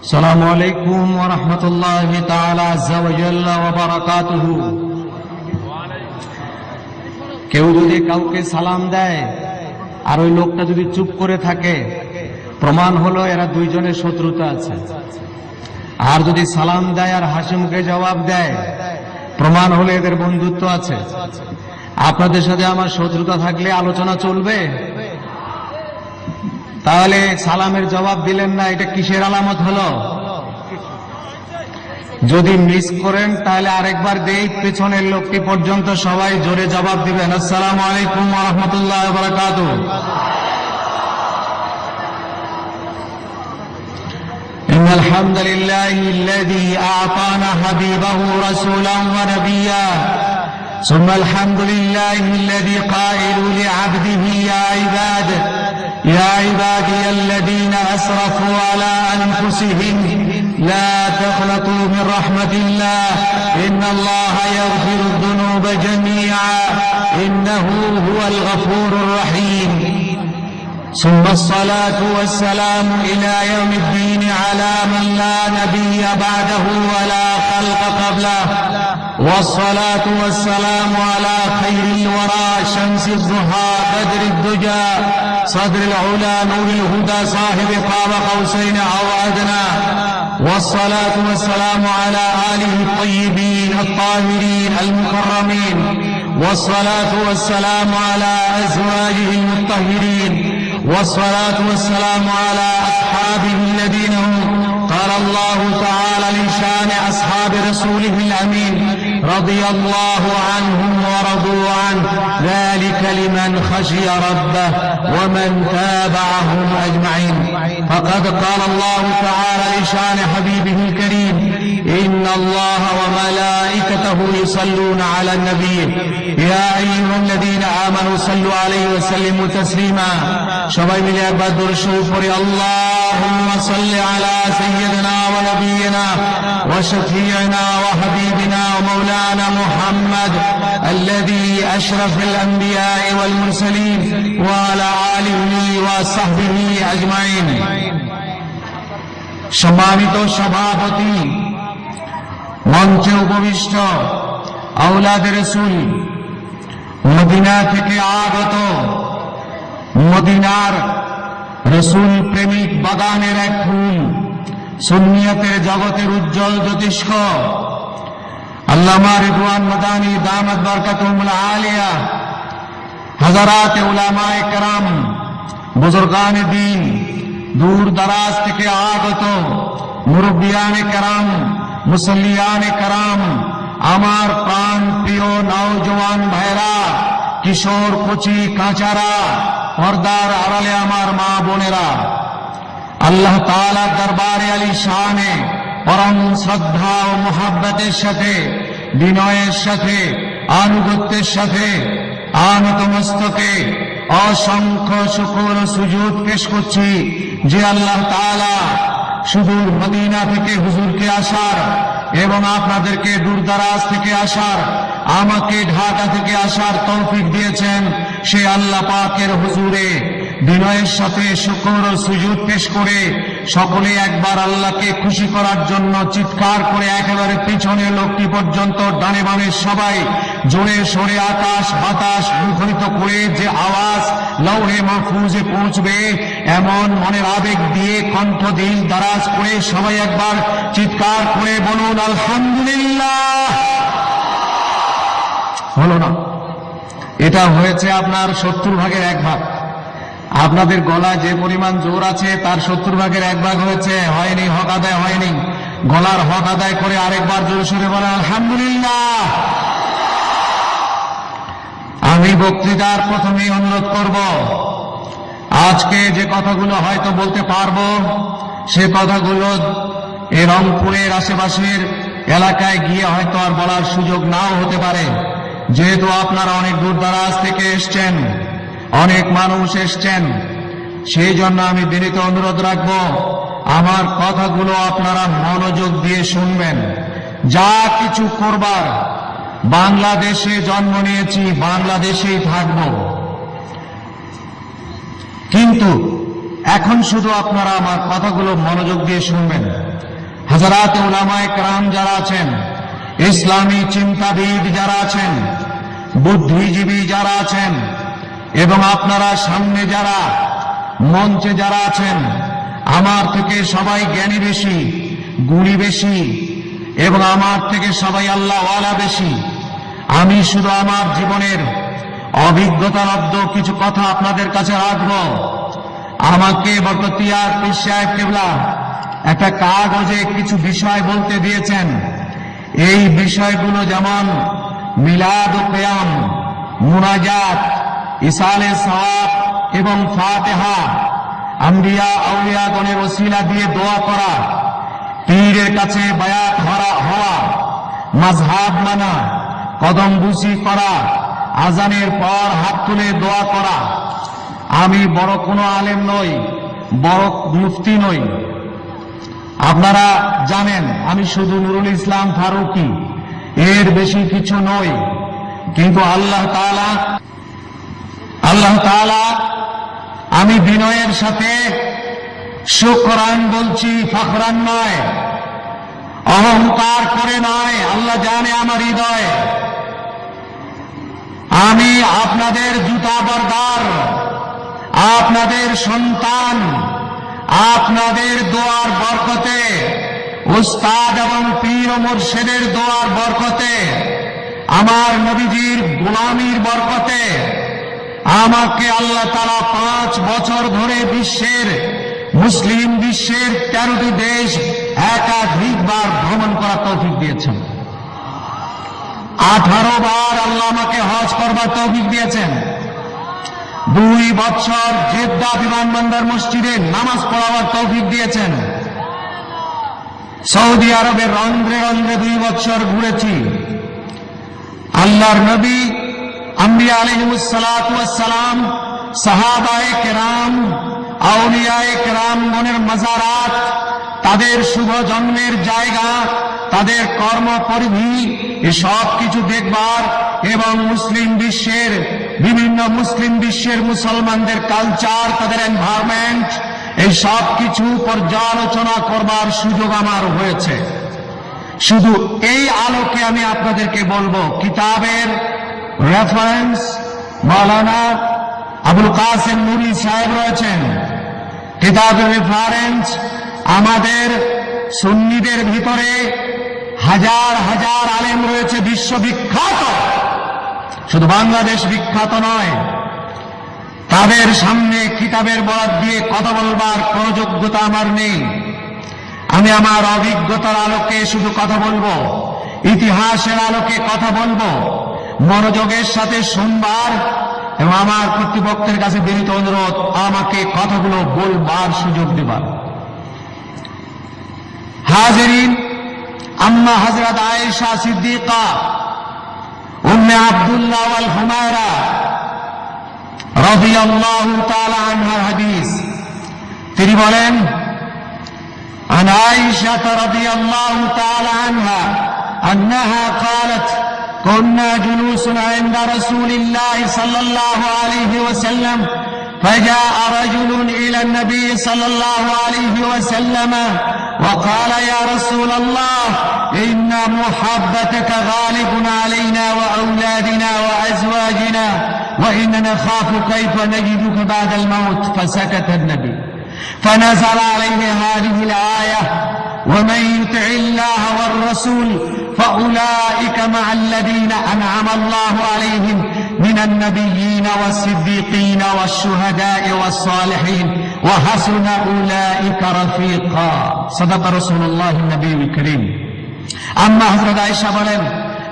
আসসালামু আলাইকুম ওয়া রাহমাতুল্লাহি তাআলা আযজা ওয়া জাল্লা ওয়া বারাকাতুহু। কেউ যদি কাউকে সালাম দেয় আর ওই লোকটা যদি চুপ করে থাকে, প্রমাণ হলো এরা দুইজনের শত্রুতা আছে। আর যদি সালাম দেয় আর হাসি মুখে জবাব দেয়, প্রমাণ হলো এদের বন্ধুত্ব আছে। আপনাদের সাথে আমার শত্রুতা থাকলে আলোচনা চলবে? তাহলে সালামের জবাব দিলেন না, এটা কিসের আলামত হলো? যদি মিস করেন তাহলে আরেকবার দেই, পেছনের লোকটি পর্যন্ত সবাই জোরে জবাব দিবেন, আসসালামু আলাইকুম ওয়া রাহমাতুল্লাহি ওয়া বারাকাতুহু। ইন্নাল হামদুলিল্লাহিল্লাযী আ'তানা হাবিবাহু রাসূলান ওয়া নাবিয়্যা সুম্মাল হামদুলিল্লাহিল্লাযী ক্বাইলু লি'আবদিহি يا عبادي الذين أسرفوا على أنفسهم لا تقنطوا من رحمة الله إن الله يغفر الذنوب جميعا إنه هو الغفور الرحيم ثم الصلاة والسلام إلى يوم الدين على من لا نبي بعده ولا خلق قبله والصلاة والسلام على خير الورى شمس الضحى بدر الدجى صدر العلا نور الهدى صاحب قاب قوسين أو أدنى والصلاة والسلام على آله الطيبين الطاهرين المكرمين والصلاة والسلام على أزواجه المطهرين والصلاة والسلام على أصحابه الذين هم قال الله تعالى لشان أصحاب رسوله الأمين رضي الله عنهم ورضوا عنه ذلك لمن خشي ربه ومن تابعهم أجمعين فقد قال الله تعالى لشان حبيبه الكريم إن الله وملائكته يصلون على النبي يا أيها الذين آمنوا صلوا عليه وسلموا تسليما সবাই মিলে একবার দরুদ শরীফ পড়ি, আল্লাহুম্মা সাল্লি আলা সাইয়্যিদিনা ওয়া নাবিয়িনা ওয়া শাফিঈনা ওয়া হাবিবিনা ওয়া মাওলানা মুহাম্মদ আল্লাযী আশরাফাল আম্বিয়া ওয়াল মুরসালিন ওয়া আলা আলিহি ওয়া সাহবিহি আজমাইন। সম্মানিত সভাপতি, মঞ্চে উপবিষ্ট আওলাদে রাসূল, মদিনা থেকে আগত মদিনার রসুল প্রেমিক বাগানের এক ফুল, সুন্নিয়তের জগতের উজ্জ্বল জ্যোতিষ্ক আল্লামা রিদওয়ান মাদানী দামাত বরকাতুহুল আলিয়া, হাজারাতে উলামায়ে কেরাম, বুজুর্গানে দ্বীন, দূর দারাজ থেকে আগত মুরব্বিয়ানে কেরাম, মুসল্লিয়ানে কেরাম, আমার প্রাণ প্রিয় নওজওয়ান ভাইরা, কিশোর কচি কাঁচারা, পর্দার আড়ালে আমার মা বোনেরা, আল্লাহ তাআলার দরবারে আলিশানে পরম শ্রদ্ধা ও মুহাব্বতের সাথে, বিনয়ের সাথে, আনুগত্যের সাথে, আনত মস্তকে অসংখ্য শুকর ও সুজুদ পেশ করছি যে আল্লাহ তাআলা সুদূর মদিনা থেকে হুজুরকে আসার এবং আপনাদেরকে দূরদারাজ থেকে আসার, আমাকে ঢাকা থেকে আসার তৌফিক দিয়েছেন। সে আল্লাহ পাকের হুজুরে বিনয়ের সাথে শুকর ও সুজুদ পেশ করে সকলে একবার আল্লাহকে খুশি করার জন্য চিৎকার করে একেবারে পিছনে লোকটি পর্যন্ত ডানে বামে সবাই জোরে সোরে আকাশ বাতাস মুখরিত করে যে আওয়াজ লৌহে মাহফুজে পৌঁছবে এমন মনের আবেগ দিয়ে কণ্ঠ দিল দারাজ করে সবাই একবার চিৎকার করে বলুন আলহামদুলিল্লাহ। হলো না? এটা হয়েছে আপনার 70 ভাগের 1 ভাগ। আপনাদের গলায় যে পরিমাণ জোর আছে তার 70 ভাগের 1 ভাগ হয়েছে, হয়নি, হক আদায় হয়নি। গলার হক আদায় করে আরেকবার জোরে সোরে বলেন আলহামদুলিল্লাহ। আমি বক্তৃতার প্রথমেই অনুরোধ করব, আজকে যে কথাগুলো হয়তো বলতে পারবো সে কথাগুলো এই রংপুরের আশেপাশের এলাকায় গিয়ে হয়তো আর বলার সুযোগ নাও হতে পারে, যেহেতু আপনারা অনেক দূর দারাজ থেকে এসছেন, অনেক মানুষ এসছেন। সেই জন্য আমি বিনীত অনুরোধ রাখব, আমার কথাগুলো আপনারা মনোযোগ দিয়ে শুনবেন। যা কিছু করবার, বাংলাদেশে জন্ম নিয়েছি, বাংলাদেশেই থাকব, কিন্তু এখন শুধু আপনারা আমার কথাগুলো মনোযোগ দিয়ে শুনবেন। হযরত উলামায়ে কেরাম যারা আছেন, ইসলামী চিন্তাবিদ যারা আছেন, বুদ্ধিজীবী যারা আছেন, এবং আপনারা সামনে যারা মঞ্চে যারা আছেন, আমার থেকে সবাই জ্ঞানী বেশি, গুণী বেশি, এবং আমার থেকে সবাই আল্লাহওয়ালা বেশি। আমি শুধু আমার জীবনের অভিজ্ঞতালব্ধ কিছু কথা আপনাদের কাছে রাখব। আমাকে বরকতিয়ার পীর সাহেব কেবলা একটা কাগজে কিছু বিষয় বলতে দিয়েছেন। এই বিষয়গুলো যেমন মিলাদ ও কিয়াম, মুনাজাত, ইসালে সওয়াব এবং ফাতিহা, আম্বিয়া আউলিয়াগণের ওসিলা দিয়ে দোয়া করা, পীরের কাছে বায়াত হওয়া, মাযহাব মানা, কদম বুসি করা, আজানের পর হাত তুলে দোয়া করা। আমি বড় কোনো আলেম নই, বড় মুফতি নই। আপনারা জানেন আমি শুধু নুরুল ইসলাম ফারুকী, এর বেশি কিছু নই। কিন্তু আল্লাহ তাআলা আমি বিনয়ের সাথে শুকরান বলছি, ফখরান নয়, অহংকার করে নয়। আল্লাহ জানে আমার হৃদয়। আমি আপনাদের জুতা বরদার, আপনাদের সন্তান, আপনাদের দোয়ার বরকতে, উস্তাদ এবং পীর ও মুর্শিদের দোয়ার বরকতে, আমার নবীজির গোলামির বরকতে আমাকে আল্লাহ তাআলা 5 বছর ধরে মুসলিম বিশ্বের 13টি দেশ একাধিকবার ভ্রমণ করার তৌফিক দিয়েছেন। 18 বার আল্লাহ আমাকে হজ করবার তৌফিক দিয়েছেন। 2 বছর জেদ্দা বিমানবন্দর মসজিদে নামাজ পড়াবার তৌফিক দিয়েছেন। সৌদি আরবের রন্ধ্রে রন্ধ্রে 2 বছর ঘুরেছি। আল্লাহর নবী, আম্বিয়া আলাইহিমুস সালাতু ওয়াস সালাম, সাহাবায়ে কেরাম, আউলিয়ায়ে কেরাম গণের মাজারাত, তাদের শুভ জন্মের জায়গা, তাদের কর্মপরিধি, এসব কিছু দেখবার এবং বিভিন্ন মুসলিম বিশ্বের মুসলমানদের কালচার, তাদের এনভায়রনমেন্ট, এই সব কিছু পর্যালোচনা করবার সুযোগ আমার হয়েছে। শুধু এই আলোকে আমি আপনাদেরকে বলবো, কিতাবের রেফারেন্স মাওলানা আবুল কাসেম নুরি সাহেব রয়েছেন। কিতাবের রেফারেন্স আমাদের সুন্নিদের ভিতরে হাজার হাজার আলেম রয়েছে, বিশ্ববিখ্যাত, শুধু বাংলাদেশ বিখ্যাত নয়। তাদের সামনে কিতাবের বরাত দিয়ে কথা বলবার কোন যোগ্যতা আমার নেই। আমি আমার অভিজ্ঞতার আলোকে শুধু কথা বলবো, ইতিহাসের আলোকে কথা বলবো, মনোযোগের সাথে শুনবার, এবং আমার কর্তৃপক্ষের কাছে বিনীত অনুরোধ আমাকে কথাগুলো বলবার সুযোগ দেবার। হাজিরিন, আম্মা হযরত আয়েশা সিদ্দিকা উম্মে আব্দুল্লাহ ওয়াল হুমায়রা রাদিয়াল্লাহু তাআলা আনহার হাদিস। তিনি বলেন, عن عائشة رضي الله تعالى عنها أنها قالت كنا جلوس عند رسول الله صلى الله عليه وسلم فجاء رجل إلى النبي صلى الله عليه وسلم وقال يا رسول الله إن محبتك غالب علينا وأولادنا وأزواجنا وإننا نخاف كيف نجدك بعد الموت. فسكت النبي فنزل عليه هذه الآية ومن يطع الله والرسول فأولئك مع الذين أنعم الله عليهم من النبيين والصديقين والشهداء والصالحين وحسن أولئك رفيقا. صدق رسول الله النبي الكريم. আম্মা হযরত আয়েশা বলেন,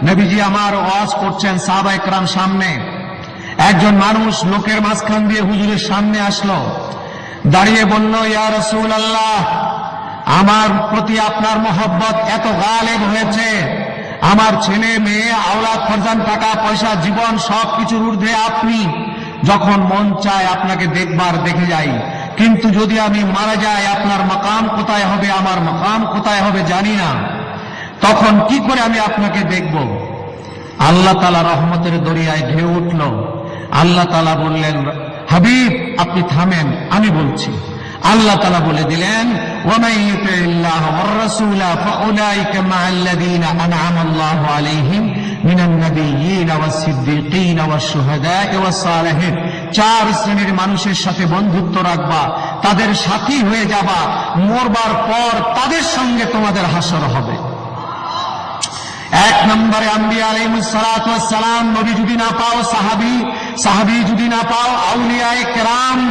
নবীজি আমার ওয়াজ করছেন, সাহাবায়ে কেরাম সামনে। একজন মানুষ লোকের মাঝখান দিয়ে হুজুরের সামনে আসলো, দাঁড়িয়ে বলল, ইয়া রাসূলুল্লাহ, আমার প্রতি আপনার মহব্বত এত গালেব হয়েছে, আমার ছেলে মেয়ে, আওলাদ ফরজান, টাকা পয়সা, জীবন সবকিছুর ঊর্ধ্বে আপনি। যখন মন চায় আপনাকে দেখবার দেখে যাই, কিন্তু যদি আমি মারা যাই আপনার মাকাম কোথায় হবে, আমার মাকাম কোথায় হবে জানি না। তখন কি করে আমি আপনাকে দেখব? আল্লাহ তাআলা রহমতের দরিয়ায় ঢেউ উঠল। আল্লাহ তাআলা বললেন, হাবিব আপনি থামেন, আমি বলছি। আল্লাহ তাআলা বলে দিলেন, ওয়ামান ইউতিল্লাহ ওয়ার রাসূলা ফাউলাইকা মাআল্লাযীনা আন'আমা আল্লাহু আলাইহিম মিনান নাবিয়্যিনা ওয়াস সিদ্দীকিনা ওয়াশ শুহাদা'i ওয়াস সালিহিন। 4 শ্রেণীর মানুষের সাথে বন্ধুত্ব রাখবা, তাদের সাথী হয়ে যাবা, মরবার পর তাদের সঙ্গে তোমাদের হাসর হবে। 1 নম্বরে আম্বিয়া আলাইহিস সালাতু ওয়াস সালাম, নবী যদি না পাও সাহাবী যদি না পাও আউলিয়ায়ে কেরাম,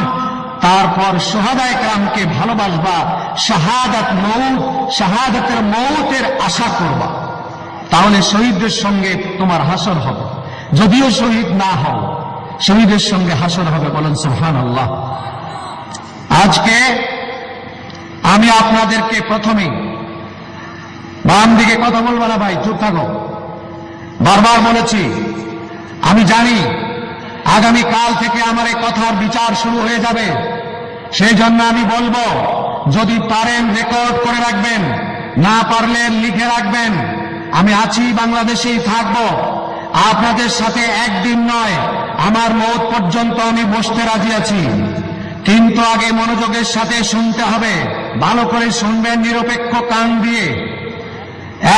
তারপর শুহাদায়ে কেরামকে ভালোবাসবা, শাহাদাতের মৌতের আশা করবা, তাহলে শহীদদের সঙ্গে তোমার হাসর হবে। যদিও শহীদ না হও, শহীদের সঙ্গে হাসর হবে। বলেন সুবহানাল্লাহ। আজকে আমি আপনাদেরকে প্রথমে, বাম দিকে কথা বলবো না ভাই, চুপ থাকো, বারবার বলেছি, আমি জানি আগামী কাল থেকে আমার এই কথার বিচার শুরু হয়ে যাবে, সেই জন্য আমি বলবো, যদি পারেন রেকর্ড করে রাখবেন, না পারলে লিখে রাখবেন। আমি আছি, বাংলাদেশেই থাকবো, আপনাদের সাথে একদিন নয়, আমার মওত পর্যন্ত আমি বসতে রাজি আছি। কিন্তু আগে মনোযোগের সাথে শুনতে হবে, ভালো করে শুনবেন, নিরপেক্ষ কান দিয়ে।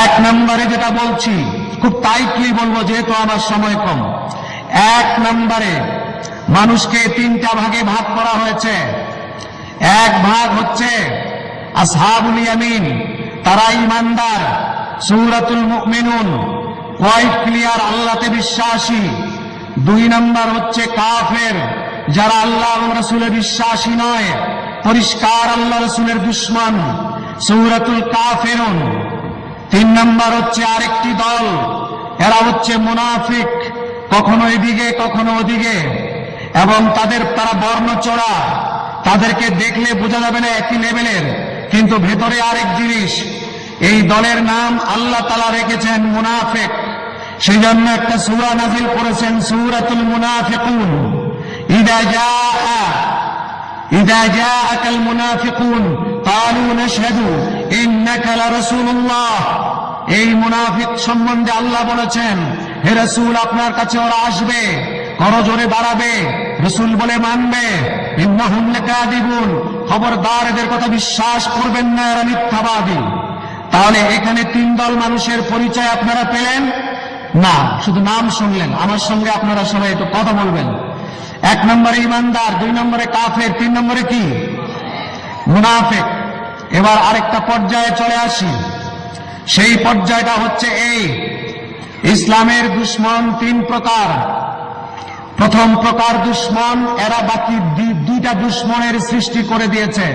1 নম্বরে যেটা বলছি, খুব টাইটলি বলবো যেহেতু আমার সময় কম। 1 নম্বরে মানুষকে 3টা ভাগে ভাগ করা হয়েছে। 1 ভাগ হচ্ছে আসহাবুল ইয়ামিন, তারা ঈমানদার, সূরাতুল মুমিনুন, কোয়াইট ক্লিয়ার, আল্লাহতে বিশ্বাসী। 2 নম্বর হচ্ছে কাফের, যারা আল্লাহ এবং রাসূলের বিশ্বাসী নয়, পরিষ্কার আল্লাহ রাসূলের দুশমন, সূরাতুল কাফিরুন। 3 নম্বর হচ্ছে আরেকটি দল, এরা হচ্ছে মুনাফিক, কখনো এদিকে কখনো ওদিকে, এবং তারা বর্ণচোরা, তাদেরকে দেখলে বোঝা যাবে না একই লেভেলের, কিন্তু ভেতরে আরেক জিনিস। এই দলের নাম আল্লাহ তাআলা রেখেছেন মুনাফিক, সেই জন্য একটা সূরা নাযিল করেছেন, সূরাতুল মুনাফিকুন। ইযা জাআকাল মুনাফিকুন ক্বালু নাশহাদু ইন্নাকা লারাসূলুল্লাহ। এই মুনাফিক সম্বন্ধে আল্লাহ বলেছেন, হে রাসূল, আপনার কাছে ওরা আসবে, করজোরে দাঁড়াবে, রাসূল বলে মানবে, ইন্নাহুম লাকাযিবুন, খবরদার এদের কথা বিশ্বাস করবেন না, এরা মিথ্যাবাদী। তাহলে এখানে 3 দল মানুষের পরিচয় আপনারা পেলেন না, শুধু নাম শুনলেন। আমার সঙ্গে আপনারা সবাই একটু কথা বলবেন। 1 নম্বরে ঈমানদার, 2 নম্বরে কাফের, 3 নম্বরে কি? মুনাফিক। এবার আরেকটা পর্যায়ে চলে আসি, সেই পর্যায়টা হচ্ছে এই, ইসলামের দুশমন 3 প্রকার। প্রথম প্রকার দুশমন, এরা বাকি 2টা দুশমনের সৃষ্টি করে দিয়েছে।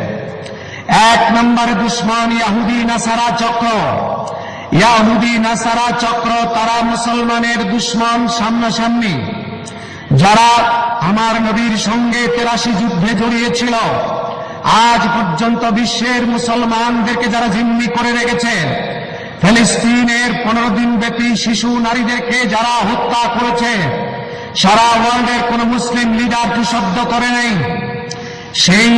1 নম্বরে দুশমন ইহুদি নাসারা চক্র। ইহুদি নাসারা চক্র, তারা মুসলমানের দুশমন সামনাসামনি, যারা আমার নবীর সঙ্গে 83 যুদ্ধে জড়িয়েছিল, আজ পর্যন্ত বিশ্বের মুসলমানদেরকে যারা জিম্মি করে রেখেছে, ফিলিস্তিনের 15 দিন ব্যাপী শিশু নারীদেরকে যারা হত্যা করেছে, সারা ওয়ার্ল্ডের কোন মুসলিম লিডার কি শব্দ করে নাই। সেই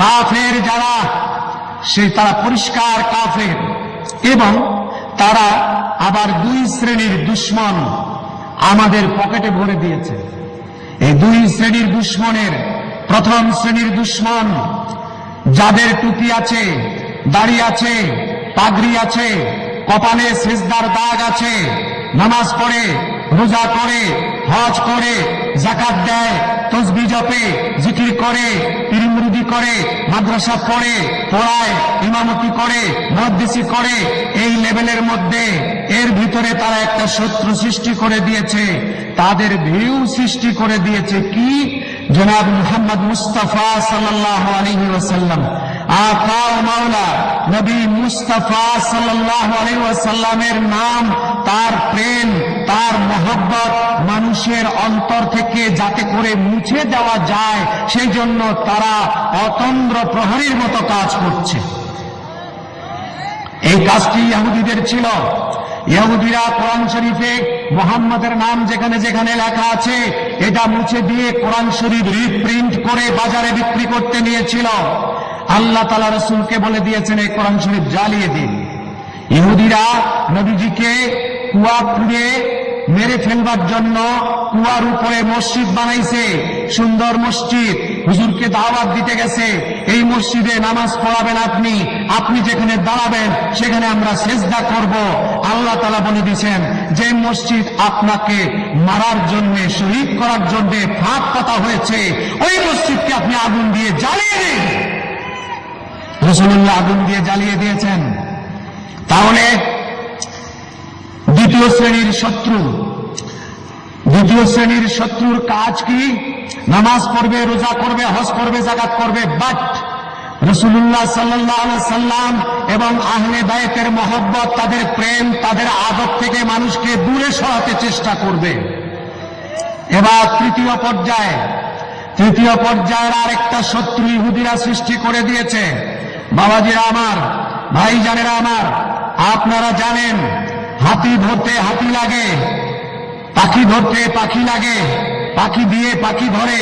কাফের যারা, তারা পরিষ্কার কাফের, এবং তারা আবার 2 শ্রেণীর দুশমন আমাদের পকেটে ভরে দিয়েছে। এই 2 শ্রেণীর দুশমনের, প্রথম শ্রেণীর দুশমন যাদের টুপি আছে, দাড়ি আছে, পাগড়ি আছে, কপালে সিজদার দাগ আছে, নামাজ পড়ে, রোজা করে, হজ করে, যাকাত দেয়, তাসবিহ জপে, জিকির করে, পীর মুরিদি করে, মাদ্রাসা পড়ায়, ইমামতি করে, মুহাদ্দিসি করে, এই লেভেলের মধ্যে এর ভিতরে তারা একটা শত্রু সৃষ্টি করে দিয়েছে, তাদের ভিউ সৃষ্টি করে দিয়েছে কি? জনাব মুহাম্মদ মুস্তাফা সাল্লাল্লাহু আলাইহি ওয়াসাল্লাম, আকা ও মাওলা নবী মুস্তাফা সাল্লাল্লাহু আলাইহি ওয়াসাল্লামের নাম, তার প্রেম, তার মহব্বত মানুষের অন্তর থেকে যাতে করে মুছে দেওয়া যায়, সেই জন্য তারা অতন্দ্র প্রহরীর মতো কাজ করছে। এই কাজটি ইহুদিদের ছিল। ইহুদিরা কোরআন শরীফে মুহাম্মাদের নাম যেখানে যেখানে লেখা আছে, এটা মুছে দিয়ে কোরআন শরীফ রিপ্রিন্ট করে বাজারে বিক্রি করতে নিয়েছিল। আল্লাহ তাআলা রাসূলকে বলে দিয়েছেন, এই কোরআন শরীফ জ্বালিয়ে দিন। ইহুদিরা নবীজিকে কুয়া পুড়ে মেরে ফেলবার জন্য কুয়ার উপরে মসজিদ বানাইছে, সুন্দর মসজিদ। হুজুরকে দাওয়াত দিতে গেছে, এই মসজিদে নামাজ পড়াবেন আপনি, আপনি যেখানে দাঁড়াবেন সেখানে আমরা সেজদা করব। আল্লাহ তাআলা বলে দিয়েছেন যে মসজিদ আপনাকে মারার জন্য, শহীদ করার জন্য ফাঁক পাতা হয়েছে, ওই মসজিদকে আপনি আগুন দিয়ে জ্বালিয়ে দিন। রাসূলুল্লাহ আগুন দিয়ে জ্বালিয়ে দিয়েছেন। তাহলে দ্বিতীয় শ্রেণীর শত্রুর কাজ কি? নামাজ পড়বে, রোজা করবে, হজ করবে, যাকাত করবে, বাট রাসূলুল্লাহ সাল্লাল্লাহু আলাইহি সাল্লাম এবং আহলে বায়তের মহব্বত, তাদের প্রেম, তাদের আদব থেকে মানুষকে দূরে সরাতে চেষ্টা করবে। এবার তৃতীয় পর্যায়ের আরেকটা শত্রু ইহুদিরা সৃষ্টি করে দিয়েছে। বাবাজিরা আমার, ভাইজানেরা আমার, আপনারা জানেন হাতি ধরতে হাতি লাগে, পাখি ধরতে পাখি লাগে, পাখি দিয়ে পাখি ধরে,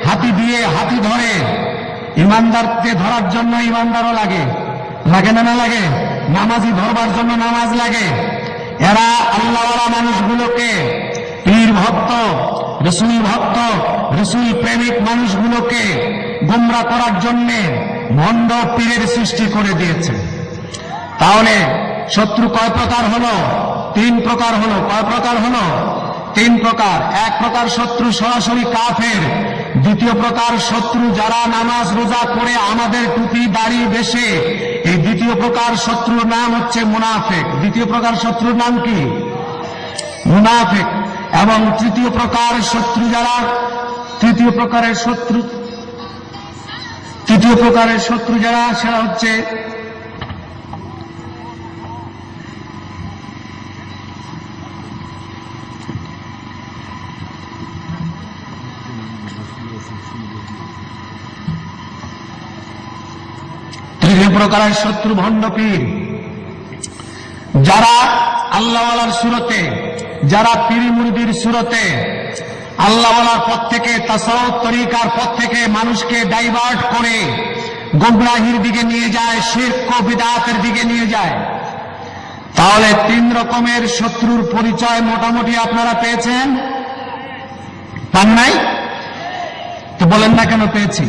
হাতি দিয়ে হাতি ধরে। ইমানদারকে ধরার জন্য ইমানদারও লাগে, লাগে না না লাগে? নামাজি ধরবার জন্য নামাজ লাগে। এরা আল্লাহওয়ালা মানুষগুলোকে, পীর ভক্ত, রসুল প্রেমিক মানুষগুলোকে গোমরা করার জন্য ভণ্ড পীরের সৃষ্টি করে দিয়েছে। তাহলে শত্রু কয় প্রকার হলো? 3 প্রকার হলো। কয় প্রকার হলো? 3 প্রকার। এক প্রকার শত্রু সরাসরি কাফের। দ্বিতীয় প্রকার শত্রু যারা নামাজ রোজা করে আমাদের টুপি দাড়ি বেশে, এই দ্বিতীয় প্রকার শত্রুর নাম হচ্ছে মুনাফিক। দ্বিতীয় প্রকার শত্রুর নাম কি? মুনাফিক। এবং তৃতীয় প্রকারের শত্রু যারা, সেটা হচ্ছে প্রকারের শত্রু ভণ্ড পীর, যারা আল্লাহওয়ালার সুরতে, যারা পীর মুরিদির সুরতে আল্লাহওয়ালার পথ থেকে, তাসাউফ তরিকার পথ থেকে মানুষকে ডাইভার্ট করে গোমরাহির দিকে নিয়ে যায়, শিরক ও বিদআতের দিকে নিয়ে যায়। তাহলে 3 রকমের শত্রুর পরিচয় মোটামুটি আপনারা পেয়েছেন? পান নাই? তো বলেন না কেন পেয়েছি?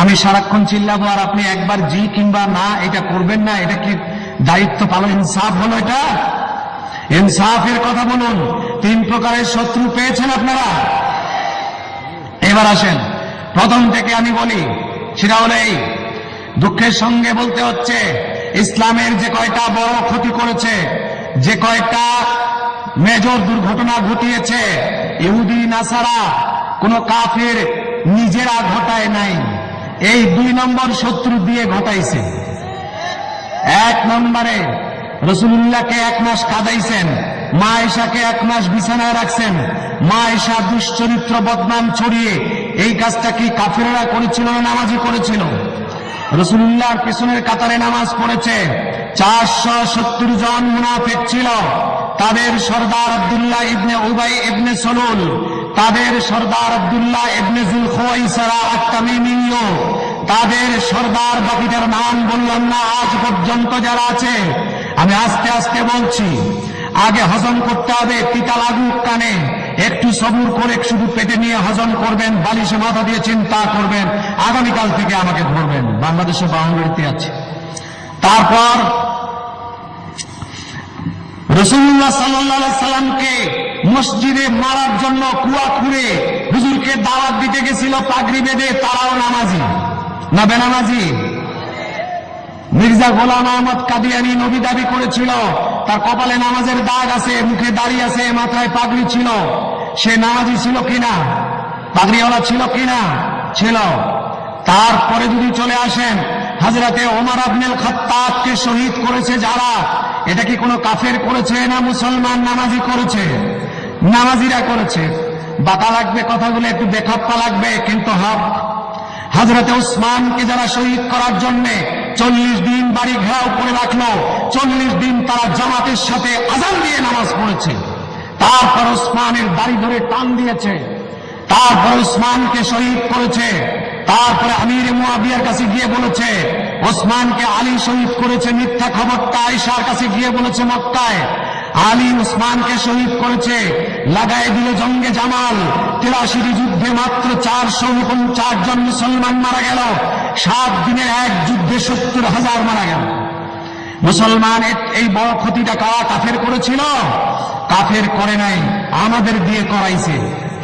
আমি সারাক্ষণ চিল্লাবো আর আপনি একবার জি কিংবা না এটা করবেন না? এটা কি দায়িত্ব পালন? ইনসাফ হলো এটা? ইনসাফের কথা বলুন। 3 প্রকারের শত্রু পেয়েছেন আপনারা? এবার আসেন প্রথম থেকে আমি বলি, সেটা হলো এই, দুঃখের সঙ্গে বলতে হচ্ছে ইসলামের যে কয়টা বড় ক্ষতি করেছে, যে কয়টা মেজর দুর্ঘটনা ঘটিয়েছে, ইহুদি নাসারা কোন কাফের নিজেরা ঘটায় নাই, এই 2 নম্বর শত্রু দিয়ে ঘটাইছে। 1 নম্বরে রাসূলুল্লাহকে 1 মাস কাঁদাইছেন, মা আয়েশাকে 1 মাস বিছানায় রাখছেন। মা আয়েশা দুশ্চরিত্র বদনাম ছড়িয়ে, এই কাজটা কি কাফেররা করেছিল না নামাজি করেছিল? রাসূলুল্লাহর পিছনের কাতারে নামাজ পড়েছে 470 জন মুনাফিক ছিল। তাদের সর্দার আব্দুল্লাহ ইবনে উবাই ইবনে সলুল, তাদের সর্দার আব্দুল্লাহ ইবনে যুলখুয়াইসরা আত-তামিমিয়্য, তাদের সর্দার, বাকিটার নাম বললাম না আজ পর্যন্ত যারা আছে। আমি আস্তে আস্তে বলছি, আগে হজম করতে হবে, তিতা লাগুক কানে, একটু সবুর করে শুধু পেটে নিয়ে হজম করবেন, বালিশে মাথা দিয়ে চিন্তা করবেন, আগামীকাল থেকে আমাকে ধরবেন, বাংলাদেশে বাউন্ডারিতে আছে। তারপর রাসূলুল্লাহ সাল্লাল্লাহু আলাইহি সাল্লামকে মসজিদে মারার জন্য কুয়া খুঁড়ে হুজুরকে দাওয়াত দিতে গেছিল পাগড়ি বেঁধে, তারাও নামাজি না বেনামাজি? মির্জা গোলাম আহমদ কাদিয়ানী নবী দাবি করেছিল, তার কপালে নামাজের দাগ আছে, মুখে দাড়ি আছে, মাথায় পাগড়ি ছিল, সে নামাজি ছিল কিনা? পাগড়িওয়ালা ছিল কিনা? ছিল। তারপরে যদি চলে আসেন, হযরতে ওমর ইবনুল খাত্তাবকে শহীদ করেছে যারা, এটা কি কোনো কাফের করেছে না মুসলমান নামাজি করেছে? নামাজিরা করেছে। বাতা লাগবে কথাগুলো, একটু বেখাপ্পা লাগবে, কিন্তু হক। হযরতে উসমানকে যারা শহীদ করার জন্য 40 দিন বাড়ি ঘেরাও করে রাখলো, 40 দিন তারা জামাতের সাথে আযান দিয়ে নামাজ পড়েছে, তারপর উসমানের দাড়ি ধরে টান দিয়েছে, তারপর উসমানকে শহীদ করেছে। তারপরে আমির মুয়াবিয়ার কাছে গিয়ে বলেছে ওসমানকে আলী শহীদ করেছে, মিথ্যা খবরটা আয়েশার কাছে গিয়ে বলেছে মক্কায়। আলী উসমানকে শহীদ করেছে, লাগায় দিল জঙ্গে জামাল। 83 যুদ্ধে মাত্র 449 জন মুসলমান মারা গেল। 7 দিনের এক যুদ্ধে 70,000 মারা গেল। মুসলমান এই বড় ক্ষতিটা কারা কাফের করেছিল? কাফের করে নাই, আমাদের দিয়ে করাইছে।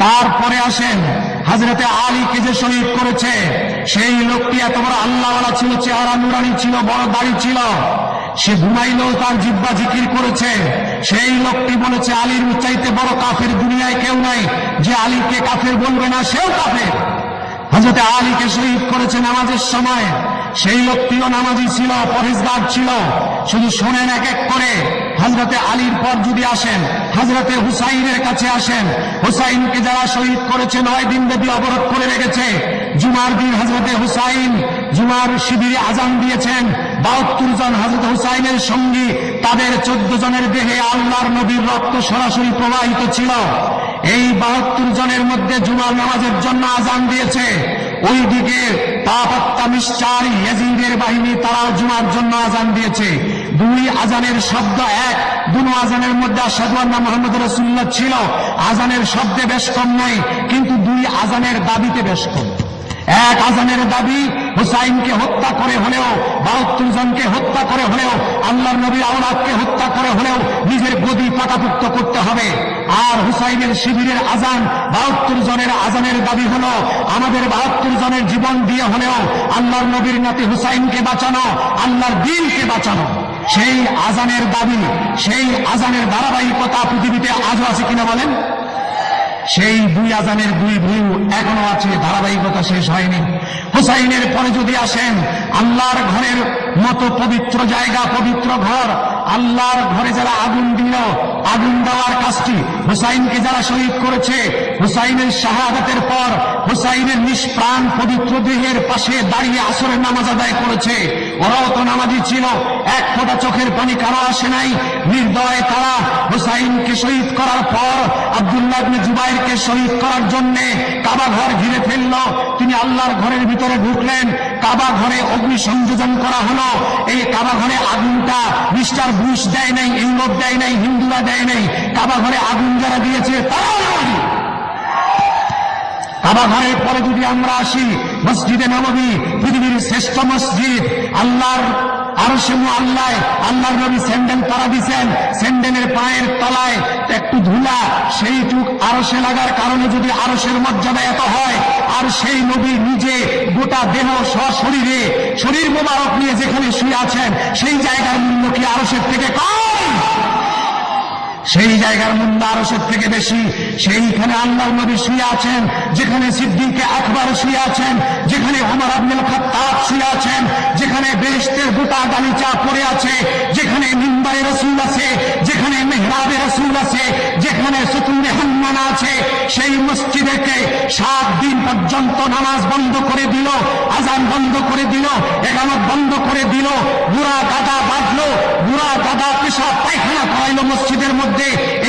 তারপরে আসেন হযরতে আলীকে যে শহীদ করেছে, সেই লোকটি এত বড় আল্লাহওয়ালা ছিল, চেহারা নুরানি ছিল, বড় দাড়ি ছিল। সে ঘুমাইলেও তার জিহ্বা জিকির করেছে। সেই লোকটি বলেছে আলীর চাইতে বড় কাফের দুনিয়ায় কেউ নাই। যে আলীকে কাফের বলবে না সেও কাফের। হযরতে আলীকে শহীদ করেছে নামাজের সময়। সেই লোকটিও নামাজি ছিল, পরহেজগার ছিল। শুধু শোনেন এক এক করে। হযরতে আলীর পর যদি আসেন, হযরতে হুসাইনের কাছে আসেন। হুসাইনকে যারা শহীদ করেছে 9 দিন ব্যাপী অবরোধ করে রেখেছে। জুমার দিন হযরতে হুসাইন জুমার শিবিরে আজান দিয়েছেন। 72 জন হযরত হুসাইনের সঙ্গী, তাদের 14 জনের দেহে আল্লাহর নবীর রক্ত সরাসরি প্রবাহিত ছিল। এই 72 জনের মধ্যে জুমার নামাজের জন্য আজান দিয়েছে। ওইদিকে পাপাত্তা মিস্টার ইয়াজিদের বাহিনী, তারা জুমার জন্য আজান দিয়েছে। 2 আজানের শব্দ এক, দুনো আজানের মধ্যে আশহাদু আন্না মুহাম্মাদুর রাসূলুল্লাহ ছিল। আজানের শব্দে বেশ কম নয়, কিন্তু 2 আজানের দাবিতে বেশ কম। এক আজানের দাবি হুসাইনকে হত্যা করে হলেও, 72 জনকে হত্যা করে হলেও, আল্লাহর নবীর আওলাদকে হত্যা করে হলেও নিজের গদি পাকাপুক্ত করতে হবে। আর হুসাইনের শিবিরের আজান 72 জনের আজানের দাবি হলো আমাদের 72 জনের জীবন দিয়ে হলেও আল্লাহর নবীর নাতি হুসাইনকে বাঁচানো, আল্লাহর দ্বীনকে বাঁচানো। সেই আজানের দাবি, সেই আজানের ধারাবাহিকতা পৃথিবীতে আজও আছে কিনা বলেন? সেই 2 আজানের 2 ভিউ এখনো আছে, ধারাবাহিকতা শেষ হয়নি। হুসাইনের পরে যদি আসেন, আল্লাহর ঘরের মতো পবিত্র জায়গা, পবিত্র ঘর, আল্লাহর ঘরে যারা আগুন দিল, আগুন দেওয়ার কাজটি হুসাইনকে যারা শহীদ করেছে, হুসাইনের শাহাদাতের পর হুসাইনের নিষ্প্রাণ পবিত্র দেহের পাশে দাঁড়িয়ে আসরের নামাজ আদায় করেছে। ওরাও তো নামাজি ছিল, এক ফোঁটা চোখের পানি কারো আসে নাই। নির্দয় তারা হুসাইনকে শহীদ করার পর আব্দুল্লাহ ইবনে জুবাইরকে শহীদ করার জন্য কাবা ঘর ঘিরে ফেলল। তিনি আল্লাহর ঘরের ভিতরে ঢুকলেন, কাবা ঘরে অগ্নি সংযোজন করা হলো। এই কাবা ঘরে আগুনটা মিস্টার বুশ দেয় নাই, ইউরোপ দেয় নাই, হিন্দুরা দেয় নাই। কাবা ঘরে আগুন যারা দিয়েছে তারাও নামাজি। কাবা ঘরের পরে যদি আমরা আসি, মসজিদে নববী পৃথিবীর শ্রেষ্ঠ মসজিদ। আল্লাহর আরশে মুআল্লায় আল্লাহর নবী স্যান্ডেল পরা দিয়েছেন। স্যান্ডেলের পায়ের তলায় একটু ধুলা, সেইটুক আরশে লাগার কারণে যদি আরশের মর্যাদা এত হয়, আর সেই নবী নিজে গোটা দেহ সশরীরে, শরীর মোবারক নিয়ে যেখানে শুয়ে আছেন, সেই জায়গার মূল্য কি আরশের থেকে কম? সেই জায়গার মূল্য আরশের থেকে বেশি। সেইখানে আল্লাহর নবী শুয়ে আছেন, যেখানে সিদ্দিকে আকবর শুয়ে আছেন, যেখানে ওমর ইবনুল খাত্তাব শুয়ে আছেন, যেখানে বেহেশতের গোটা গালিচা পড়ে আছে, যেখানে মিম্বারে রাসূল আছে, যেখানে মেহরাবে রাসূল আছে, যেখানে সুতুনে হান্নানা আছে। সেই মসজিদেকে 7 দিন পর্যন্ত নামাজ বন্ধ করে দিল, আজান বন্ধ করে দিল, ইকামত বন্ধ করে দিল, বুড়া গাদা বাঁধলো, বুড়া গাদা পেশাব পায়খানা করাইলো মসজিদের মধ্যে।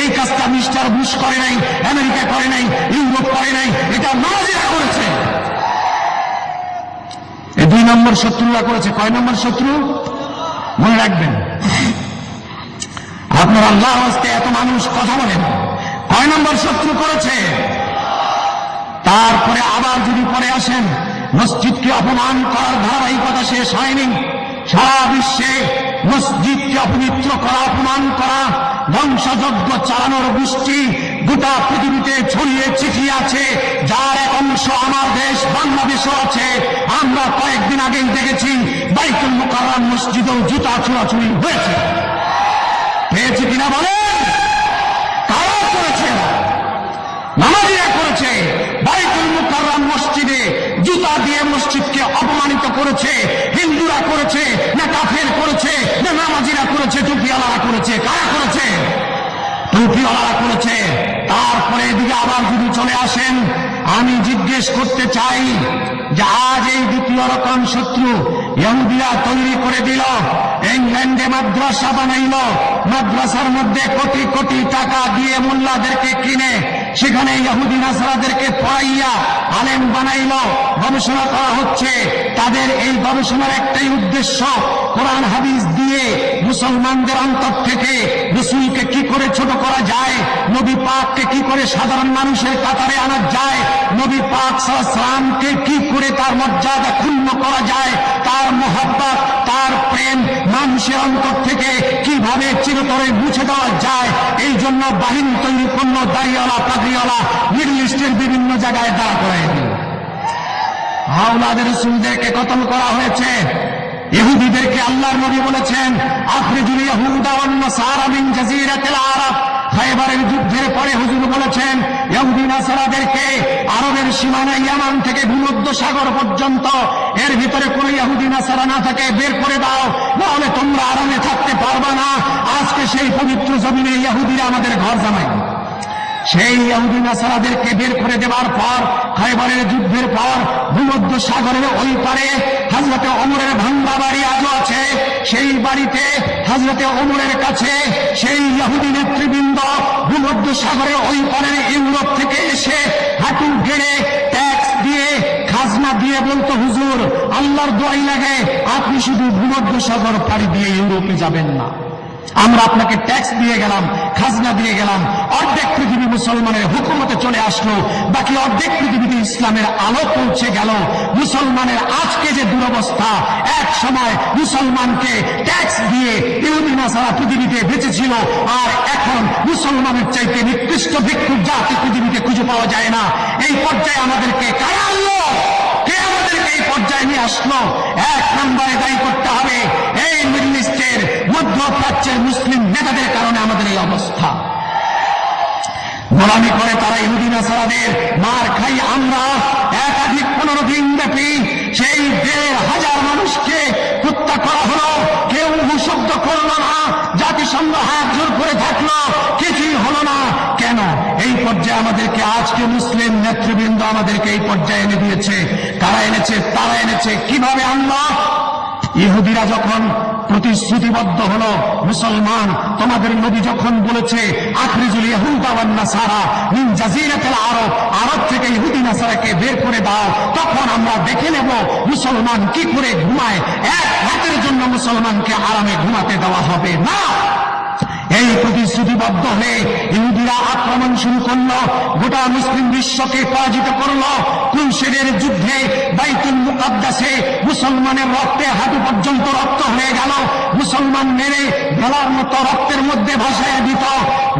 এই কাজটা মিস্টার বুশ করে নাই, আমেরিকা করে নাই, ইউরোপ করে নাই, এটা নামাজিরা করেছে। এই 2 নম্বর শত্রুরা করেছে। কয় নম্বর শত্রু? মনে রাখবেন। আপনার আল্লাহর হস্তে এত মানুষ কথা বলেন, কয় নম্বর শত্রু করেছে? তারপরে আবার যদি পরে আসেন, মসজিদকে অপমান করার ধারাবাহিকতা শেষ হয়নি। সারা বিশ্বে মসজিদকে অপবিত্র করা, অপমান করা, ধ্বংসযজ্ঞ চালানোর গোষ্ঠী গোটা পৃথিবীতে ছড়িয়ে ছিটিয়ে আছে, যার এক অংশ আমার দেশ বাংলাদেশও আছে। আমরা কয়েকদিন আগেই দেখেছি বাইতুল মুকাররম মসজিদেও জুতা ছোড়াছুড়ি হয়েছে। হয়েছে কিনা বলেন? কারা করেছে? নামাজিরা করেছে। বাইতুল মুকাররম মসজিদে জুতা দিয়ে মসজিদকে অপমানিত করেছে। হিন্দুরা করেছে না কাফের করেছে না নামাজিরা করেছে? টুপিওয়ালারা করেছে। কারা করেছে? টুপিওয়ালারা করেছে। তারপরে এদিকে আবার যদি চলে আসেন, আমি জিজ্ঞেস করতে চাই যে আজ এই দ্বিতীয় রকম শত্রু ইহুদিরা তৈরি করে দিল। ইংল্যান্ডে মাদ্রাসা বানাইল, মাদ্রাসার মধ্যে কোটি কোটি টাকা দিয়ে মোল্লাদেরকে কিনে সেখানে ইহুদি নাসারাদেরকে পড়াইয়া আলেম বানাইল। গবেষণা করা হচ্ছে। তাদের এই গবেষণার একটাই উদ্দেশ্য, কোরআন হাদিস দিয়ে মুসলমানদের অন্তর থেকে রাসূলকে কি করে ছোট করা যায়, নবী পাককে কি করে সাধারণ মানুষের কাতারে আনা যায়, নবী পাক সাল্লাল্লাহু আলাইহি ওয়াসাল্লামকে কি করে তার মর্যাদা ক্ষুণ্ণ করা যায়, তার মহব্বত তার প্রেম মানুষের অন্তর থেকে কিভাবে চিরতরে মুছে দেওয়া যায়, এই জন্য বাহিনী তৈরি করল দাড়িওয়ালা পাগড়িওয়ালা মিডল ইস্টের বিভিন্ন জায়গায় দাঁড়া করাই দিল। আওলাদের রাসূলদেরকে কতল করা হয়েছে। ইহুদিদেরকে আল্লাহর নবী বলেছেন আখরিজুল ইয়াহুদা ওয়ান নাসারা মিন জাজিরাতিল আরব। খায়বারের যুদ্ধের পরে হুজুর বলেছেন ইহুদি নাসারাদেরকে আরবের সীমানা ইয়ামান থেকে ভূমধ্য সাগর পর্যন্ত এর ভিতরে কোন ইহুদি নাসারা না থাকে বের করে দাও, নাহলে তোমরা আরামে থাকতে পারবে না। আজকে সেই পবিত্র জমিনে ইহুদিরা আমাদের ঘর জামাই। সেই ইহুদি নাসারাদেরকে বের করে দেওয়ার পর খায়বারের যুদ্ধের পর ভূমধ্য সাগরের ওই পারে হযরতে ওমরের ভাঙ্গা বাড়ি আজও আছে। সেই বাড়িতে হযরতে ওমরের কাছে সেই ইহুদি নেতৃবৃন্দ ভূমধ্য সাগরের ওই পারের ইউরোপ থেকে এসে হাঁটু গেড়ে ট্যাক্স দিয়ে খাজনা দিয়ে বলতো, হুজুর আল্লাহর দোয়াই লাগে আপনি শুধু ভূমধ্য সাগর পাড়ি দিয়ে ইউরোপে যাবেন না, আমরা আপনাকে ট্যাক্স দিয়ে গেলাম, খাজনা দিয়ে গেলাম। অর্ধেক পৃথিবী মুসলমানের হুকুমতে চলে আসলো, বাকি অর্ধেক পৃথিবীতে ইসলামের আলো পৌঁছে গেল। মুসলমানের আজকে যে দুরবস্থা, এক সময় মুসলমানকে ট্যাক্স দিয়ে ইহুদি নাসারা পৃথিবীতে বেঁচেছিল, আর এখন মুসলমানের চাইতে নিকৃষ্ট ভিক্ষুক জাতি পৃথিবীতে খুঁজে পাওয়া যায় না। এই পর্যায়ে আমাদেরকে কারা আনলো? কে আমাদেরকে এই পর্যায়ে নিয়ে আসলো? এক নম্বরে দায়ী করতে হবে এই মিডল ইস্টের মধ্যপ্রাচ্যের মুসলিম নেতাদের কারণে আমাদের এই অবস্থা। গোলামি করে তারা ইহুদি নাসারাদের মার খাই আমরা। একাধিক 15 দিন ব্যাপী সেই 1,500 মানুষকে হত্যা করা হলো, কেউ শব্দ করলো না, জাতিসংঘ হাত জোর করে থাকলো, কিছুই হলো না। কেন? এই পর্যায়ে আমাদেরকে আজকে মুসলিম নেতৃবৃন্দ আমাদেরকে এই পর্যায়ে এনে দিয়েছে। কারা এনেছে? তারা এনেছে। কিভাবে আনলো? ইহুদিরা যখন প্রতিশ্রুতিবদ্ধ হলো, মুসলমান তোমাদের নবী যখন বলেছে আখরিজুল ইয়াহুদা ওয়ান নাসারা মিন জাজিরাতিল আরব, আরব থেকে ইহুদি নাসারাকে বের করে দাও, তখন আমরা দেখে নেব মুসলমান কি করে ঘুমায়। এক রাতের জন্য মুসলমানকে আরামে ঘুমাতে দেওয়া হবে না। এই প্রতিশ্রুতিবদ্ধ হয়ে ইহুদিরা আক্রমণ শুরু করলো, গোটা মুসলিম বিশ্বকে পরাজিত করলো। ক্রুসেডের যুদ্ধে বাইতুল মুকাদ্দাসে মুসলমানের রক্তে হাঁটু পর্যন্ত রক্ত হয়ে গেল। মুসলমান মেরে গলার মতো রক্তের মধ্যে ভাসায় দিত।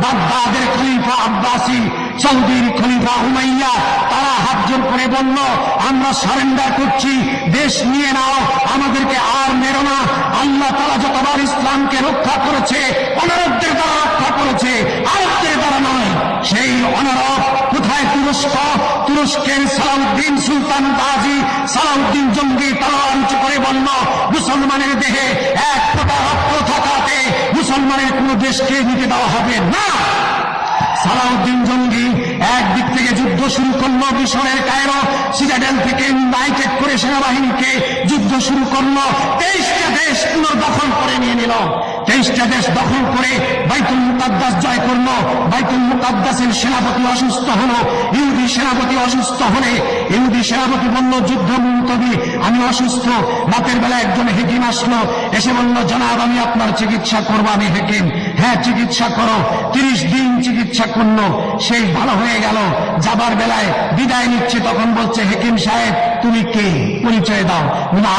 বাগদাদের খলিফা আব্বাসী, সৌদির খলিফা উমাইয়া, তারা হাত জোর করে বলল আমরা সারেন্ডার করছি, দেশ নিয়ে নাও, আমাদেরকে আর মেরো না। আল্লাহ তাআলা যতবার ইসলামকে রক্ষা করেছে অনারবদের দ্বারা রক্ষা করেছে, আরবদের দ্বারা নয়। সেই অনারব কোথায়? তুরস্ক। তুরস্কের সালাউদ্দিন সুলতান গাজী সালাউদ্দিন জঙ্গি তলোয়ার উঁচু করে বলল মুসলমানের দেহে এক ফোঁটা রক্ত থাকাতে মুসলমানের কোন দেশকে নিতে দেওয়া হবে না। সালাউদ্দিন জঙ্গি একদিক থেকে যুদ্ধ শুরু করলো মিশরের কায়রো, সিটাডেল থেকে ইউনাইটেড করে সেনাবাহিনীকে যুদ্ধ শুরু করলো। 23টা দেশ পুনর্দখল করে নিয়ে নিল। 23টা দেশ দখল করে বাইতুল মুকাদ্দাস জয় করলো। বাইতুল মুকাদ্দাসের সেনাপতি অসুস্থ হলো। ইহুদি সেনাপতি অসুস্থ হলে ইহুদি সেনাপতি বলল যুদ্ধ মুলতবি, আমি অসুস্থ। রাতের বেলা একজন হেকিম আসলো, এসে বলল জনাব আমি আপনার চিকিৎসা করবো। আমি হেকিম, হ্যাঁ চিকিৎসা করো। 30 দিন চিকিৎসা করলো, সেই ভালো হয়ে গেল। যাবার বেলায় বিদায় নিচ্ছে, তখন বলছে হেকিম সাহেব তুমি কে? পরিচয় দাও।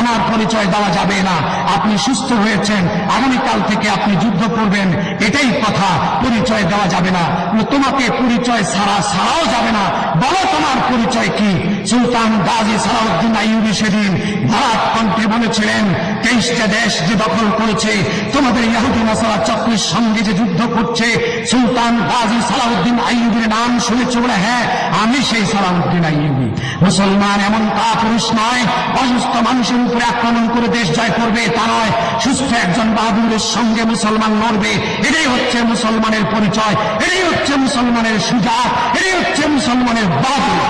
আমার পরিচয় দেওয়া যাবে না, আপনি সুস্থ হয়েছেন, আগামীকাল থেকে আপনি যুদ্ধ করবেন, এটাই কথা, পরিচয় দেওয়া যাবে না। তোমাকে পরিচয় ছাড়াও যাবে না, বলো তোমার পরিচয় কি? সুলতান গাজী সালাউদ্দিন আইয়ুবী সেদিন ভারাত কণ্ঠে বলেছিলেন 23টা দেশ যে দখল করেছে, তোমাদের ইহুদি নাসারা চক্রের সঙ্গে যে যুদ্ধ করছে, সুলতান গাজী সালাউদ্দিন আইয়ুবীর নাম শুনেছে বলে হ্যাঁ আমি সেই সালাউদ্দিন আইয়ুবী। মুসলমান এমন কাপুরুষ নয়, অসুস্থ মানুষের উপরে আক্রমণ করে দেশ জয় করবে তা নয়, সুস্থ একজন বাহাদুরের সঙ্গে মুসলমান লড়বে। এটাই হচ্ছে মুসলমানের পরিচয়, এটাই হচ্ছে মুসলমানের সুজাত, এটাই হচ্ছে মুসলমানের বাহাদুর।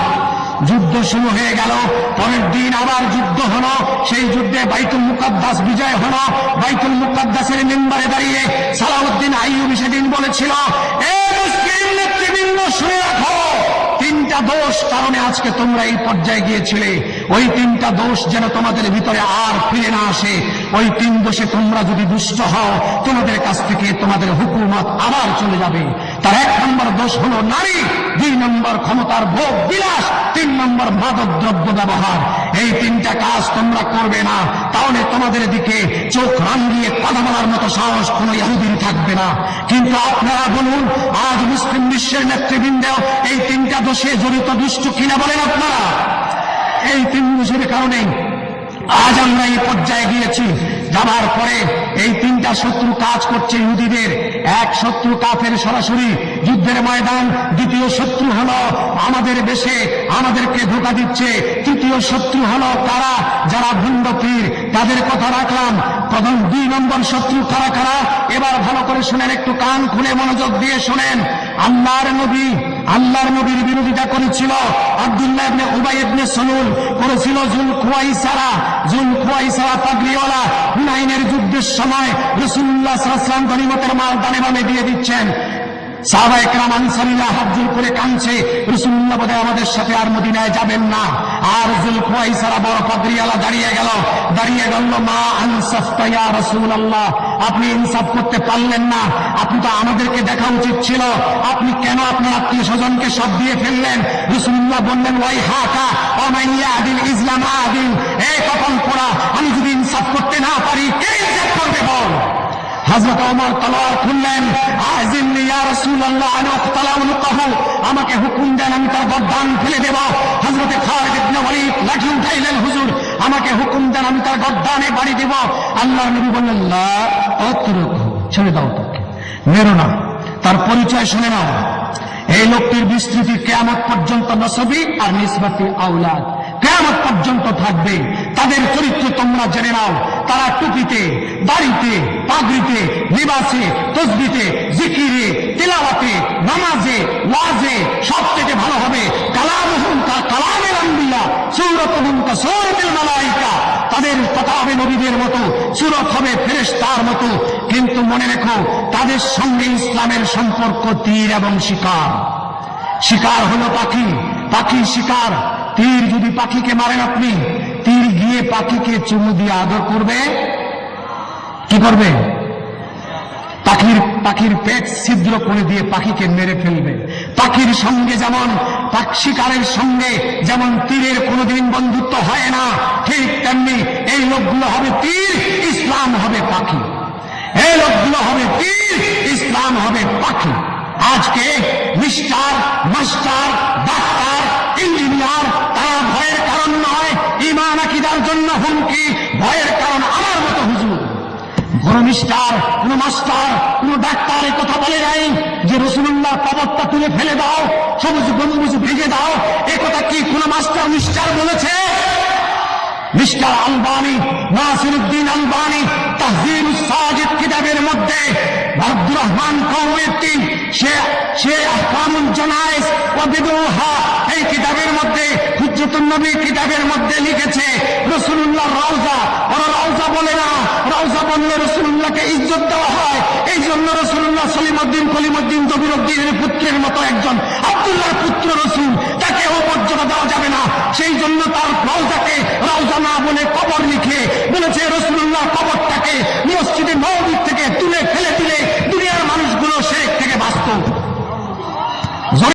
যুদ্ধ শুরু হয়ে গেল। পরের দিন আবার যুদ্ধ হলো। সেই যুদ্ধে বাইতুল মুকাদ্দাস বিজয় হলো। বাইতুল মুকাদ্দাসের মেম্বারে দাঁড়িয়ে সালাউদ্দিন আইয়ুবী সেদিন বলেছিল এ মুসলিম নেতৃবৃন্দ শুনে রাখো, 3টা দোষ কারণে আজকে তোমরা এই পর্যায়ে গিয়েছিলে। ওই 3টা দোষ যেন তোমাদের ভিতরে আর ফিরে না আসে। ওই 3 দোষে তোমরা যদি দুষ্ট হও, তোমাদের কাছ থেকে তোমাদের হুকুমত আবার চলে যাবে। তার 1 নম্বর দোষ হলো নারী, 2 নম্বর ক্ষমতার ভোগ বিলাস, 3 নম্বর মাদক দ্রব্য ব্যবহার। এই 3টা কাজ তোমরা করবে না, তাহলে তোমাদের দিকে চোখ রাঙিয়ে কথা বলার মতো সাহস কোন ইহুদির থাকবে না। কিন্তু আপনারা বলুন, আজ মুসলিম বিশ্বের নেতৃবৃন্দ এই 3টা দোষে জড়িত দুষ্ট কিনা বলেন আপনারা? এই 3 দোষের কারণে আজ আমরা এই পর্যায়ে গিয়েছি। যাবার পরে এই 3টা শত্রু কাজ করছে ইহুদিদের। এক শত্রু কাফের সরাসরি যুদ্ধের ময়দান, দ্বিতীয় শত্রু হলো আমাদের দেশে আমাদেরকে ধোঁকা দিচ্ছে, তৃতীয় শত্রু হলো কারা? যারা ভণ্ড পীর, তাদের কথা রাখলাম। প্রথম 2 নম্বর শত্রু কারা কারা? এবার ভালো করে শুনেন, একটু কান খুলে মনোযোগ দিয়ে শুনেন। আল্লাহর নবীর বিরোধিতা করেছিল আব্দুল্লাহ ইবনে উবাই ইবনে সালুল, করেছিল জুলখুয়াইসারা পাগড়িওয়ালা। হুনাইনের যুদ্ধের সময় রাসূলুল্লাহ সাল্লাল্লাহু আলাইহি ওয়াসাল্লাম গনিমতের মাল দানে দানে দিয়ে দিচ্ছেন। সাহাবায়ে কেরাম আনসারীরা হাত জোড় করে কাঁদছে, রাসূলুল্লাহ বোধহয় আমাদের সাথে আর মদিনায় যাবেন না। আর জুলখুয়াইসারা বড় পাগড়িওয়ালা দাঁড়িয়ে গেল, মা আনসাফতা ইয়া রাসূলুল্লাহ, আপনি ইনসাফ করতে পারলেন না। আপনি তো আমাদেরকে দেখা উচিত ছিল, আপনি কেন আপনার আত্মীয় স্বজনকে সব দিয়ে ফেললেন? রাসূলুল্লাহ বললেন, ওয়াই হাকা ওয়া মান ইয়াদিল ইসলাম আদিল, এই কপাল পোড়া, আমি যদি ইনসাফ করতে না পারি কে ইনসাফ করবে বল? হযরত ওমর তলোয়ার খুললেন, আজিলনি ইয়া রাসূলুল্লাহ আন উকতালা উনকাহু, আমাকে হুকুম দেন আমি তার গর্দান ফেলে দেব। হযরত খালিদ ইবনে ওয়ালিদ লাঠি উঠাইলেন, হুজুর আমাকে হুকুম দেন আমি তার গর্দানে বাড়ি দেব। আল্লাহর নবী বললেন, লা আতরুকহু, ছেড়ে দাও তাকে, মেরো না। তার পরিচয় শুনে নাও। এই লোকটির বিস্তৃতি কিয়ামত পর্যন্ত নসবি আর নিসবতি আওলাদ কিয়ামত পর্যন্ত থাকবে। তাদের চরিত্র তোমরা জেনে নাও। তারা টুপিতে, দাড়িতে, পাগড়িতে, লিবাসে, তসবিতে, জিকিরে, তিলাওয়াতে, নামাজে, ওয়াজে সবচেয়ে ভালো হবে। কালামুহুম কা কালামিল আম্বিয়া, সূরাতুহুম কা সূরাতিল মালায়েকা। তাদের কথা হবে নবীদের মতো, সূরত হবে ফেরেশতার মতো। কিন্তু মনে রেখো, তাদের সঙ্গে ইসলামের সম্পর্ক তীর এবং শিকার। শিকার হলো পাখি, পাখির শিকার। তীর যদি পাখিকে মারেন আপনি, তীর গিয়ে পাখিকে চুমু দিয়ে আদর করবে, কি করবে? পাখির পেট ছিদ্র করে দিয়ে পাখিকে মেরে ফেলবে। পাখির সঙ্গে যেমন, শিকারের সঙ্গে যেমন তীরের কোনোদিন বন্ধুত্ব হয় না, ঠিক তেমনি এই লোকগুলো হবে তীর, ইসলাম হবে পাখি। এই লোকগুলো হবে তীর, ইসলাম হবে পাখি। আজকে মিস্টার, মাস্টার, ডাক্তার, ইঞ্জিনিয়ার, তারা ভয়ের কারণ নয়, ঈমান আকীদার জন্য হুমকি। ভয়ের কারণ আমার মতো হুজুর। কোন মিস্টার, কোন মাস্টার, কোন ডাক্তার এই কথা বলে নাই যে রাসূলুল্লাহ কবরটা তুলে ফেলে দাও, সবুজ গম্বুজ ভেঙে দাও। এ কথা কি কোন মাস্টার মিস্টার বলেছে? মিস্টার আলবানী, নাসিরউদ্দিন আলবানী তাহযীবুস সাজিদ কিতাবের মধ্যে আব্দুর রহমান কওমেতি সে আহকামুল জানায়েজ ওয়া বিদুহা, এই কিতাবের মধ্যে, হুজ্জাতুন নবী কিতাবের মধ্যে লিখেছে রাসূলুল্লাহ রওজা, ওরা রওজা বলে না, রওজা বললে রাসূলুল্লাহকে ইজ্জত দেওয়া হয়। এই জন্য রাসূলুল্লাহ সলিমউদ্দিন কলিমউদ্দিন জবিরউদ্দিনের পুত্রের মতো একজন আব্দুল্লাহর পুত্র রাসূল, তাকে ও মর্যাদা দেওয়া যাবে না। সেই জন্য তার রওজাকে রওজা না বলে কবর লিখে বলেছে রাসূলুল্লাহ কবরটাকে মসজিদে নববী